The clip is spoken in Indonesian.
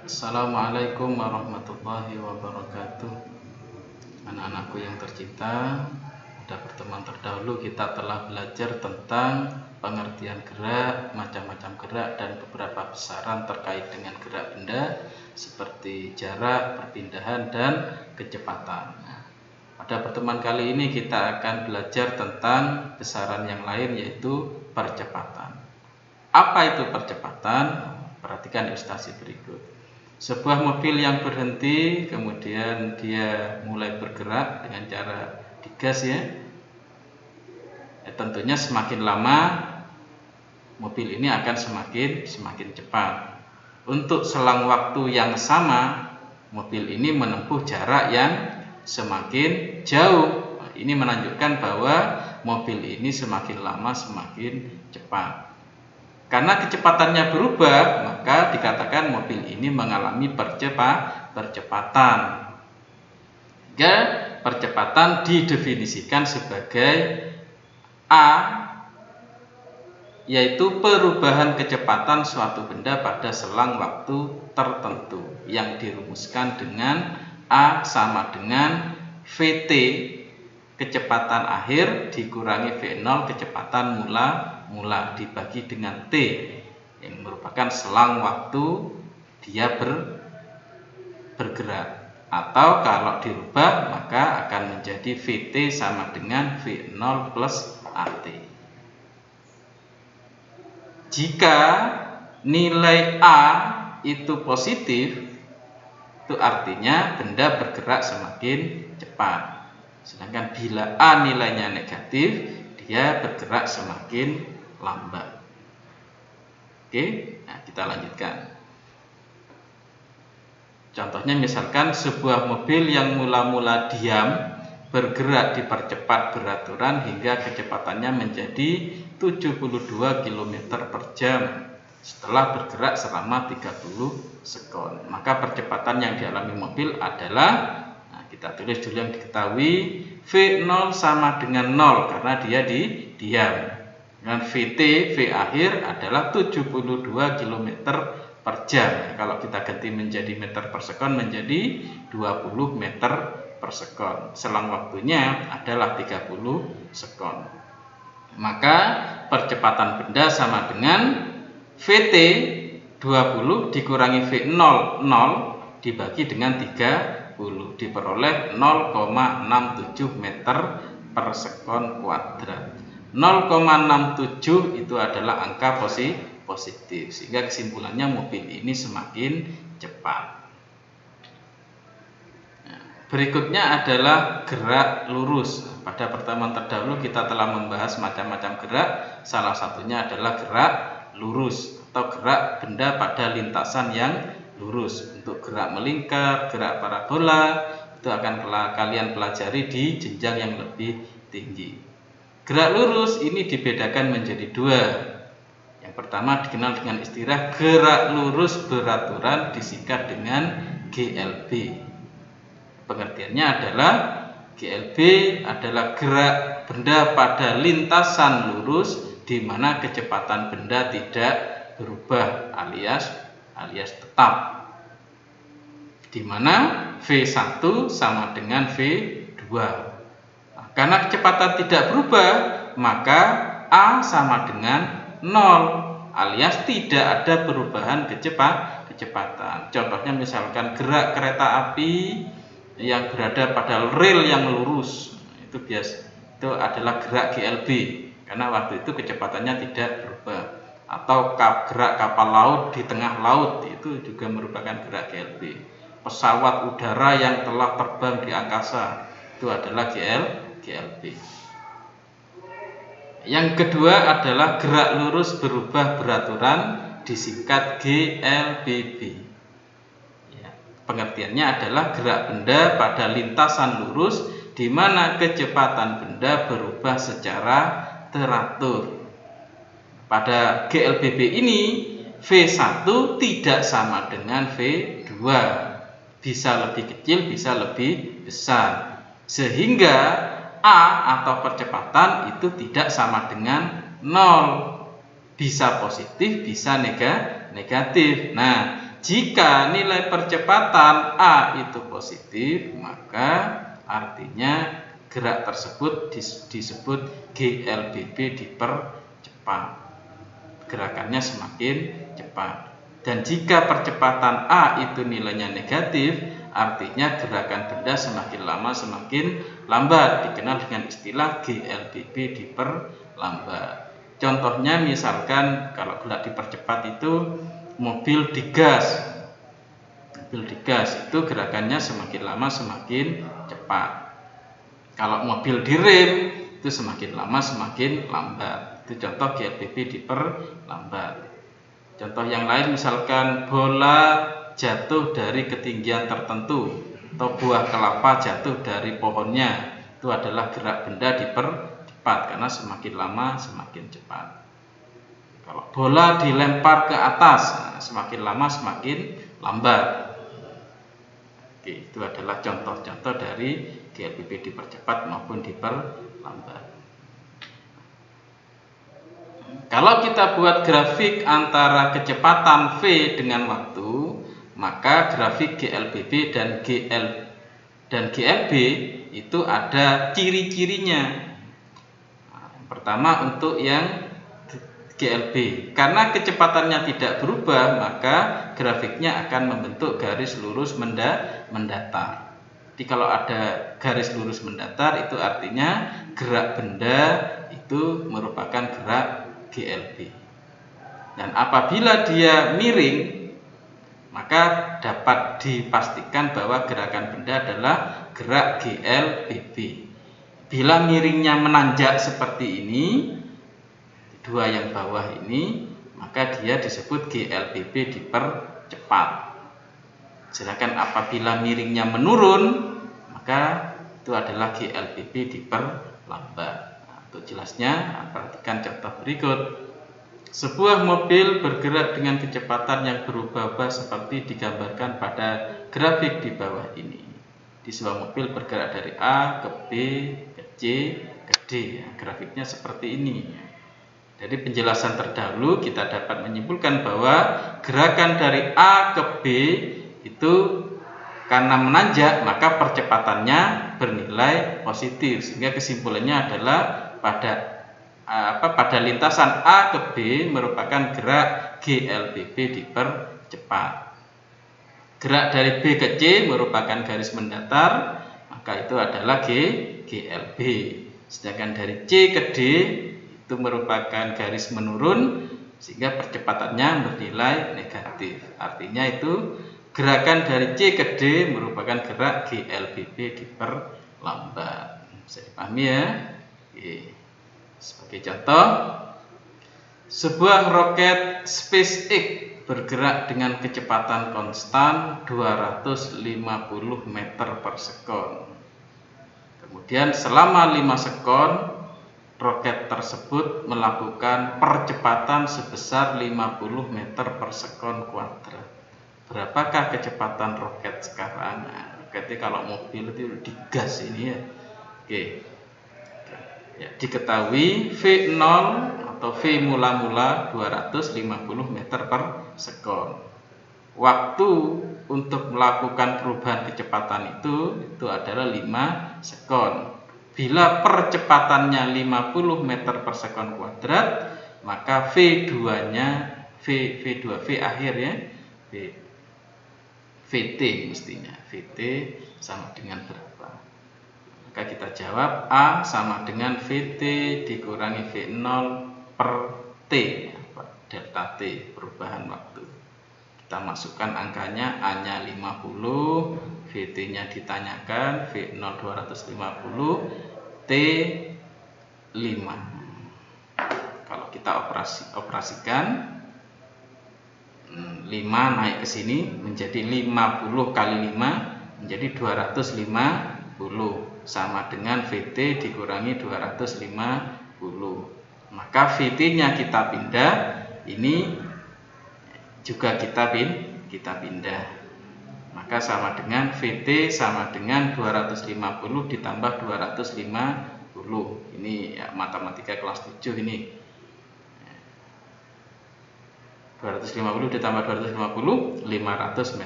Assalamualaikum warahmatullahi wabarakatuh. Anak-anakku yang tercinta, pada pertemuan terdahulu kita telah belajar tentang pengertian gerak, macam-macam gerak, dan beberapa besaran terkait dengan gerak benda seperti jarak, perpindahan, dan kecepatan. Pada pertemuan kali ini kita akan belajar tentang besaran yang lain, yaitu percepatan. Apa itu percepatan? Perhatikan ilustrasi berikut. Sebuah mobil yang berhenti, kemudian dia mulai bergerak dengan cara digas ya. Tentunya semakin lama mobil ini akan semakin cepat. Untuk selang waktu yang sama, mobil ini menempuh jarak yang semakin jauh. Ini menunjukkan bahwa mobil ini semakin lama semakin cepat. Karena kecepatannya berubah, maka dikatakan mobil ini mengalami percepatan. Jika percepatan didefinisikan sebagai A, yaitu perubahan kecepatan suatu benda pada selang waktu tertentu yang dirumuskan dengan A sama dengan Vt kecepatan akhir dikurangi V0 kecepatan mula dibagi dengan T yang merupakan selang waktu dia bergerak, atau kalau dirubah maka akan menjadi Vt sama dengan V0 plus At. Jika nilai A itu positif, itu artinya benda bergerak semakin cepat. Sedangkan bila A nilainya negatif, dia bergerak semakin lambat. Oke, nah kita lanjutkan. Contohnya misalkan sebuah mobil yang mula-mula diam bergerak dipercepat beraturan hingga kecepatannya menjadi 72 km per jam setelah bergerak selama 30 sekon. Maka percepatan yang dialami mobil adalah, kita tulis dulu yang diketahui, V0 sama dengan 0 karena dia diam. Dan Vt, V akhir adalah 72 km per jam. Kalau kita ganti menjadi meter per sekon menjadi 20 meter per sekon. Selang waktunya adalah 30 sekon. Maka percepatan benda sama dengan Vt 20 dikurangi V0 0 dibagi dengan 30 diperoleh 0,67 meter per sekon kuadrat. 0,67 itu adalah angka positif, sehingga kesimpulannya mobil ini semakin cepat. Berikutnya adalah gerak lurus. Pada pertemuan terdahulu kita telah membahas macam-macam gerak, salah satunya adalah gerak lurus atau gerak benda pada lintasan yang lurus. Untuk gerak melingkar, gerak parabola, itu akan kalian pelajari di jenjang yang lebih tinggi. Gerak lurus ini dibedakan menjadi dua. Yang pertama dikenal dengan istilah gerak lurus beraturan, disingkat dengan GLB. Pengertiannya adalah GLB adalah gerak benda pada lintasan lurus di mana kecepatan benda tidak berubah alias tetap. Di mana V1 sama dengan V2. Karena kecepatan tidak berubah, maka A sama dengan 0 alias tidak ada perubahan kecepatan. Contohnya misalkan gerak kereta api yang berada pada rel yang lurus, itu adalah gerak GLB karena waktu itu kecepatannya tidak berubah. Atau gerak kapal laut di tengah laut, itu juga merupakan gerak GLB. Pesawat udara yang telah terbang di angkasa, itu adalah GLB. Yang kedua adalah gerak lurus berubah beraturan, disingkat GLBB. Pengertiannya adalah gerak benda pada lintasan lurus di mana kecepatan benda berubah secara teratur. Pada GLBB ini V1 tidak sama dengan V2, bisa lebih kecil, bisa lebih besar, sehingga A atau percepatan itu tidak sama dengan 0, bisa positif, bisa negatif. Nah, jika nilai percepatan A itu positif, maka artinya gerak tersebut disebut GLBB dipercepat. Gerakannya semakin cepat. Dan jika percepatan A itu nilainya negatif, artinya gerakan benda semakin lama semakin lambat, dikenal dengan istilah GLBB diperlambat. Contohnya misalkan kalau gerak dipercepat itu mobil digas. Mobil digas itu gerakannya semakin lama semakin cepat. Kalau mobil direm itu semakin lama semakin lambat. Itu contoh GLBB diperlambat. Contoh yang lain misalkan bola jatuh dari ketinggian tertentu atau buah kelapa jatuh dari pohonnya. Itu adalah gerak benda dipercepat karena semakin lama semakin cepat. Kalau bola dilempar ke atas, semakin lama semakin lambat. Oke, itu adalah contoh-contoh dari GLBB dipercepat maupun diperlambat. Kalau kita buat grafik antara kecepatan V dengan waktu, maka grafik GLBB dan GLB itu ada ciri-cirinya. Yang pertama untuk yang GLB, karena kecepatannya tidak berubah, maka grafiknya akan membentuk garis lurus mendatar. Jadi kalau ada garis lurus mendatar, itu artinya gerak benda itu merupakan gerak GLB. Dan apabila dia miring, maka dapat dipastikan bahwa gerakan benda adalah gerak GLBB. Bila miringnya menanjak seperti ini, dua yang bawah ini, maka dia disebut GLBB dipercepat. Sedangkan apabila miringnya menurun, maka itu adalah GLBB diperlambat. Nah, untuk jelasnya, perhatikan contoh berikut. Sebuah mobil bergerak dengan kecepatan yang berubah-ubah seperti digambarkan pada grafik di bawah ini. Di sebuah mobil bergerak dari A ke B, ke C, ke D. Grafiknya seperti ini. Dari penjelasan terdahulu kita dapat menyimpulkan bahwa gerakan dari A ke B itu karena menanjak maka percepatannya bernilai positif, sehingga kesimpulannya adalah pada lintasan A ke B merupakan gerak GLBB dipercepat. Gerak dari B ke C merupakan garis mendatar, maka itu adalah GLB. Sedangkan dari C ke D itu merupakan garis menurun, sehingga percepatannya bernilai negatif. Artinya itu gerakan dari C ke D merupakan gerak GLBB diperlambat. Bisa dipahami ya? Oke. Sebagai contoh, sebuah roket SpaceX bergerak dengan kecepatan konstan 250 meter per sekon. Kemudian selama 5 sekon roket tersebut melakukan percepatan sebesar 50 meter per sekon kuadrat. Berapakah kecepatan roket sekarang? Nah, roketnya kalau mobil itu digas ini ya. Oke. Ya, diketahui V0 atau V mula-mula 250 meter per sekon. Waktu untuk melakukan perubahan kecepatan itu adalah 5 sekon. Bila percepatannya 50 meter per sekon kuadrat, maka V2-nya V2 V akhir ya, VT mestinya. VT sama dengan berapa? Maka kita jawab A sama dengan VT dikurangi V0 per T, delta T, perubahan waktu. Kita masukkan angkanya, A-nya 50, VT-nya ditanyakan, V0 250, T 5. Kalau kita operasikan 5 naik ke sini menjadi 50 kali 5 menjadi 250, sama dengan VT dikurangi 250. Maka VT-nya kita pindah, ini juga kita pindah. Maka sama dengan VT sama dengan 250 ditambah 250. Ini ya, matematika kelas 7 ini. 250 ditambah 250, 500 meter.